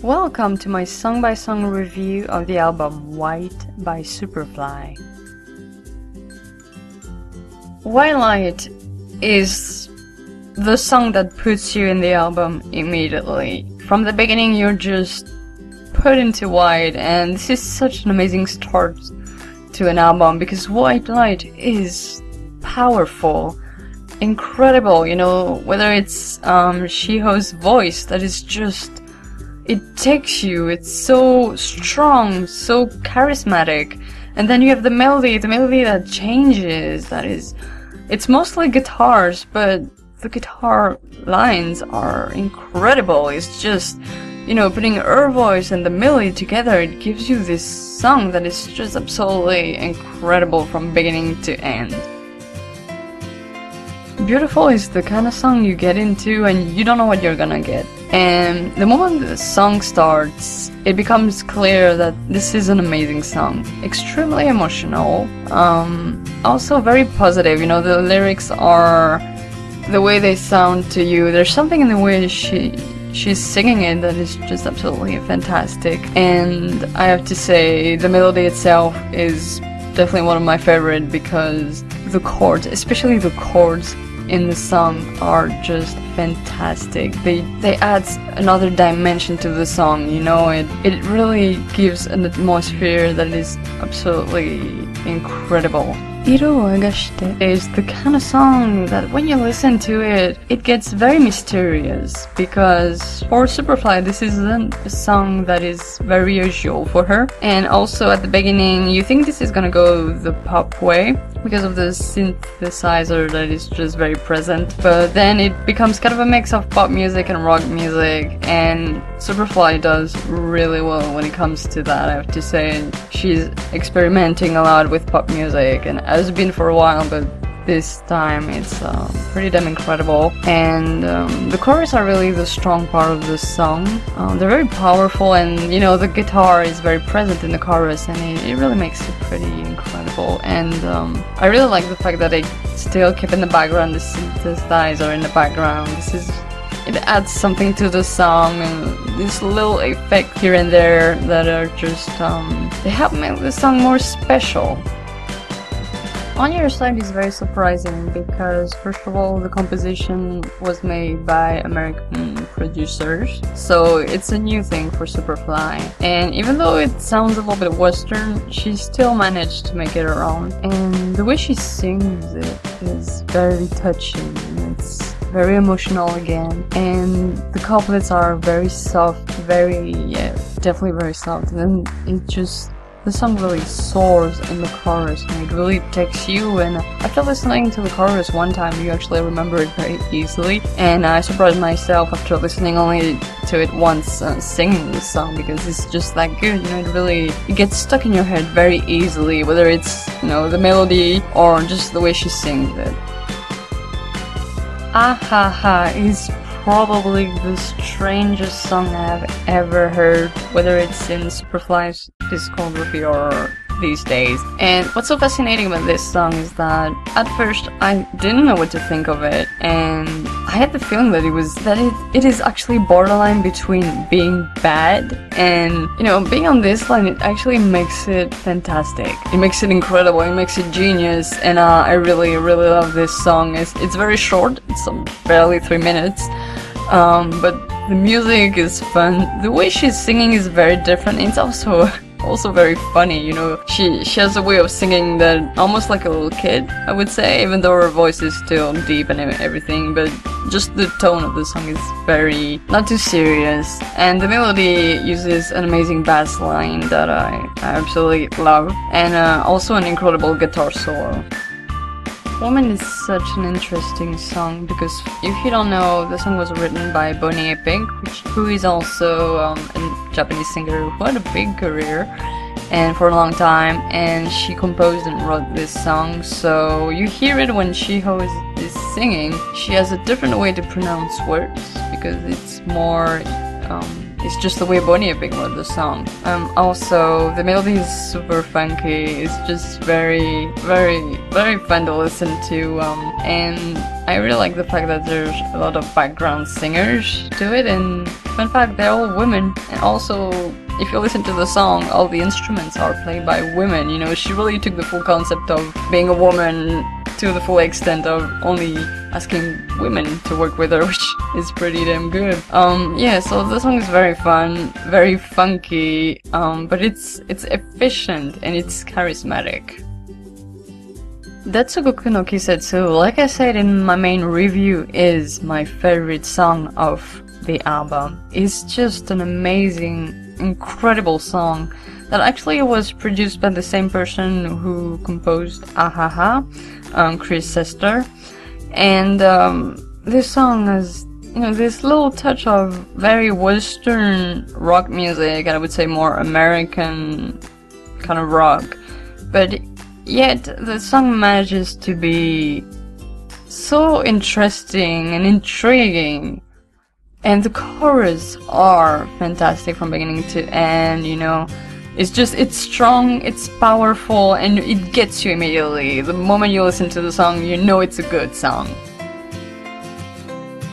Welcome to my song-by-song review of the album White by Superfly. White Light is the song that puts you in the album immediately. From the beginning you're just put into white, and this is such an amazing start to an album because White Light is powerful, incredible, you know, whether it's Shiho's voice that is just, it takes you, it's so strong, so charismatic. And then you have the melody that changes, it's mostly guitars, but the guitar lines are incredible. It's just, you know, putting her voice and the melody together, it gives you this song that is just absolutely incredible from beginning to end. Beautiful is the kind of song you get into and you don't know what you're gonna get. And the moment the song starts, it becomes clear that this is an amazing song. Extremely emotional, also very positive, you know, the lyrics are, the way they sound to you, there's something in the way she's singing it that is just absolutely fantastic. And I have to say, the melody itself is definitely one of my favorite because the chords, especially the chords in the song, are just fantastic. They add another dimension to the song, you know, it really gives an atmosphere that is absolutely incredible. Iruagashite is the kind of song that when you listen to it, it gets very mysterious, because for Superfly this isn't a song that is very usual for her. And also at the beginning you think this is gonna go the pop way because of the synthesizer that is just very present, but then it becomes kind of a mix of pop music and rock music, and Superfly does really well when it comes to that, I have to say. She's experimenting a lot with pop music and has been for a while, but this time it's pretty damn incredible. And the chorus are really the strong part of the song. They're very powerful, and you know, the guitar is very present in the chorus, and it really makes it pretty incredible. And I really like the fact that they still keep in the background the synthesizer in the background. It adds something to the song, and this little effect here and there that are just they help make the song more special. On Your Side is very surprising because, first of all, the composition was made by American producers, so it's a new thing for Superfly. And even though it sounds a little bit western, she still managed to make it her own. And the way she sings it is very touching. It's very emotional again, and the couplets are very soft, definitely very soft. And then the song really soars in the chorus, and it really takes you. And after listening to the chorus one time, you actually remember it very easily. And I surprised myself after listening only to it once, singing the song, because it's just that good. You know, it gets stuck in your head very easily, whether it's, you know, the melody or just the way she sings it. Ahaha is probably the strangest song I've ever heard, whether it's in Superfly's discography or these days. And what's so fascinating about this song is that at first I didn't know what to think of it, and I had the feeling that it is actually borderline between being bad and, you know, being on this line. It actually makes it fantastic. It makes it incredible. It makes it genius, and I really love this song. It's very short. It's barely 3 minutes. But the music is fun. The way she's singing is very different. It's also very funny, you know. She has a way of singing that almost like a little kid, I would say, even though her voice is still deep and everything, but just the tone of the song is very not too serious. And the melody uses an amazing bass line that I absolutely love, and also an incredible guitar solo. Woman is such an interesting song because, if you don't know, the song was written by Bonnie Pink, who is also a Japanese singer who had a big career and for a long time, and she composed and wrote this song. So you hear it when Shiho is singing. She has a different way to pronounce words because it's more it's just the way Bonnie Pink wrote the song. Also, the melody is super funky. It's just very fun to listen to, and I really like the fact that there's a lot of background singers to it, and fun fact, they're all women, and also, if you listen to the song, all the instruments are played by women. You know, she really took the full concept of being a woman to the full extent of only asking women to work with her, which is pretty damn good. Yeah, so the song is very fun, very funky, but it's efficient and it's charismatic. Datsugoku no Kisetsu, like I said in my main review, is my favorite song of the album. It's just an amazing, incredible song that actually was produced by the same person who composed Ahaha, Chris Sester. And this song has, you know, this little touch of very Western rock music, and I would say more American kind of rock. But yet the song manages to be so interesting and intriguing. And the chorus are fantastic from beginning to end, you know. It's strong, it's powerful, and it gets you immediately. The moment you listen to the song, you know it's a good song.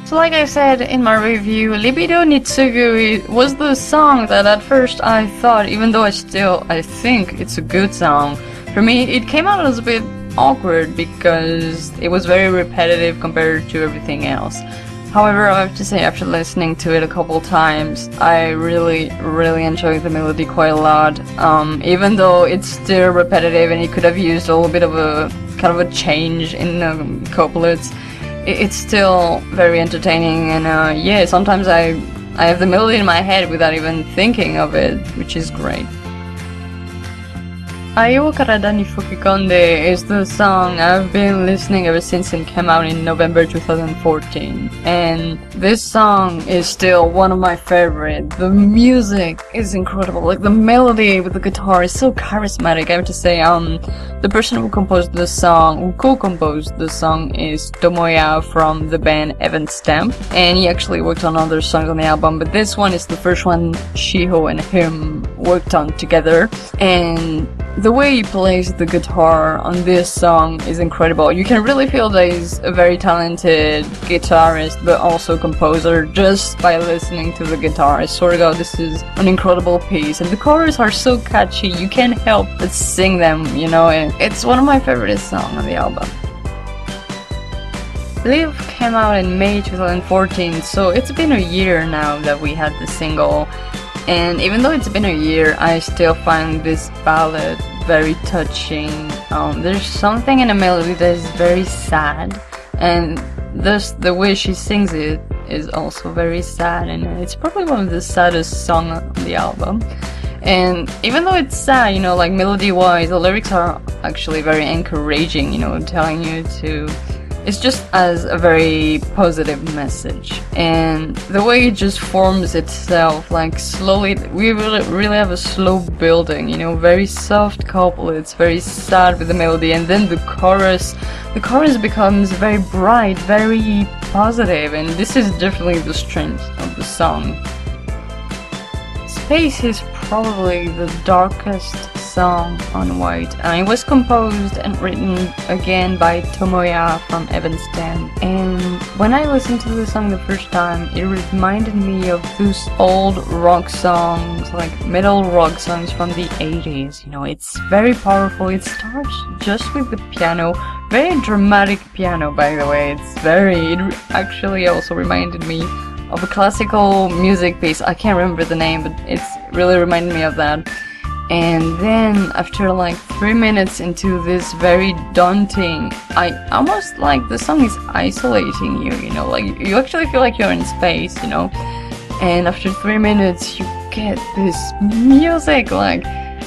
So like I said in my review, Libido Nitsugu was the song that at first I thought, even though I think it's a good song, for me it came out as a bit awkward because it was very repetitive compared to everything else. However, I have to say, after listening to it a couple times, I really enjoyed the melody quite a lot. Even though it's still repetitive and it could have used a little bit of a kind of a change in the couplets, it's still very entertaining. And yeah, sometimes I have the melody in my head without even thinking of it, which is great. Aiwo Karada ni Fukikonde is the song I've been listening ever since it came out in November 2014, and this song is still one of my favorite. The music is incredible, like the melody with the guitar is so charismatic. I have to say, the person who co-composed the song is Tomoya from the band Evan Stamp, and he actually worked on other songs on the album, but this one is the first one Shiho and him worked on together, and the way he plays the guitar on this song is incredible. You can really feel that he's a very talented guitarist but also composer just by listening to the guitar. I swear to God, this is an incredible piece, and the choruses are so catchy you can't help but sing them, you know, and it's one of my favorite songs on the album. Live came out in May 2014, so it's been a year now that we had the single. And even though it's been a year, I still find this ballad very touching. There's something in the melody that is very sad, and the way she sings it is also very sad, and it's probably one of the saddest songs on the album. And even though it's sad, you know, like melody-wise, the lyrics are actually very encouraging, you know, telling you to... It's just as a very positive message, and the way it just forms itself, like slowly, we really have a slow building, you know, very soft couplets, very sad with the melody, and then the chorus becomes very bright, very positive, and this is definitely the strength of the song. Space is probably the darkest song on White, and it was composed and written again by Tomoya from Evan Stamp. And when I listened to the song the first time, it reminded me of those old rock songs, like metal rock songs from the 80s. You know, it's very powerful. It starts just with the piano, very dramatic piano, by the way. It actually also reminded me of a classical music piece. I can't remember the name, but it's really reminded me of that. And then after like 3 minutes into this very daunting, I almost like the song is isolating you, you know, like you actually feel like you're in space, you know. And after 3 minutes you get this music, like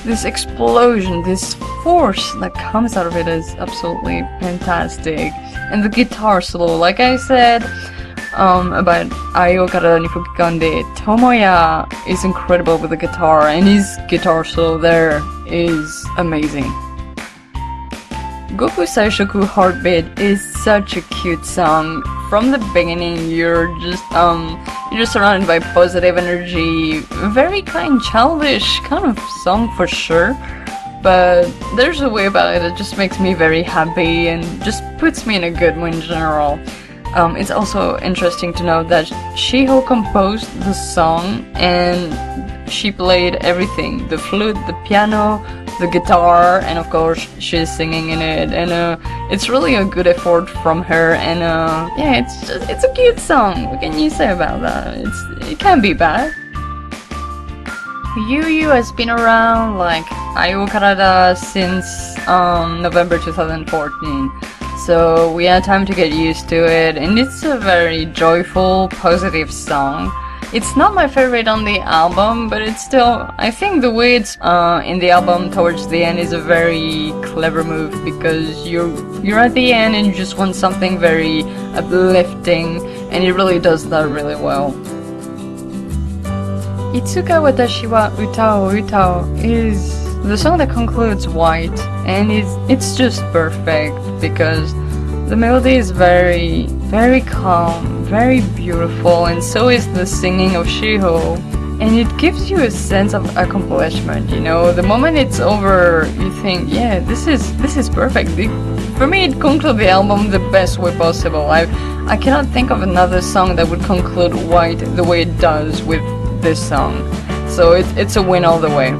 this explosion, this force that comes out of it is absolutely fantastic. And the guitar solo, like I said about Aiwo Karada ni Fukikonde, Tomoya is incredible with the guitar, and his guitar solo there is amazing. Goku Saishoku Heartbeat is such a cute song. From the beginning, you're just surrounded by positive energy, very kind, childish kind of song for sure. But there's a way about it that just makes me very happy and just puts me in a good mood in general. It's also interesting to know that Shiho composed the song and she played everything: the flute, the piano, the guitar, and of course she's singing in it. And it's really a good effort from her. And yeah, it's a cute song. What can you say about that? It can't be bad. Yu has been around like Ayo Karada since November 2014. So we had time to get used to it, and it's a very joyful, positive song. It's not my favorite on the album, but it's still, I think the way it's in the album towards the end is a very clever move, because you're at the end and you just want something very uplifting, and it really does that really well. Itsuka Watashi wa Utao Utao is the song that concludes White, and it's just perfect because the melody is very, very calm, very beautiful, and so is the singing of Shiho, and it gives you a sense of accomplishment. You know, the moment it's over, you think, yeah, this is perfect. For me, it concludes the album the best way possible. I cannot think of another song that would conclude White the way it does with this song, so it's a win all the way.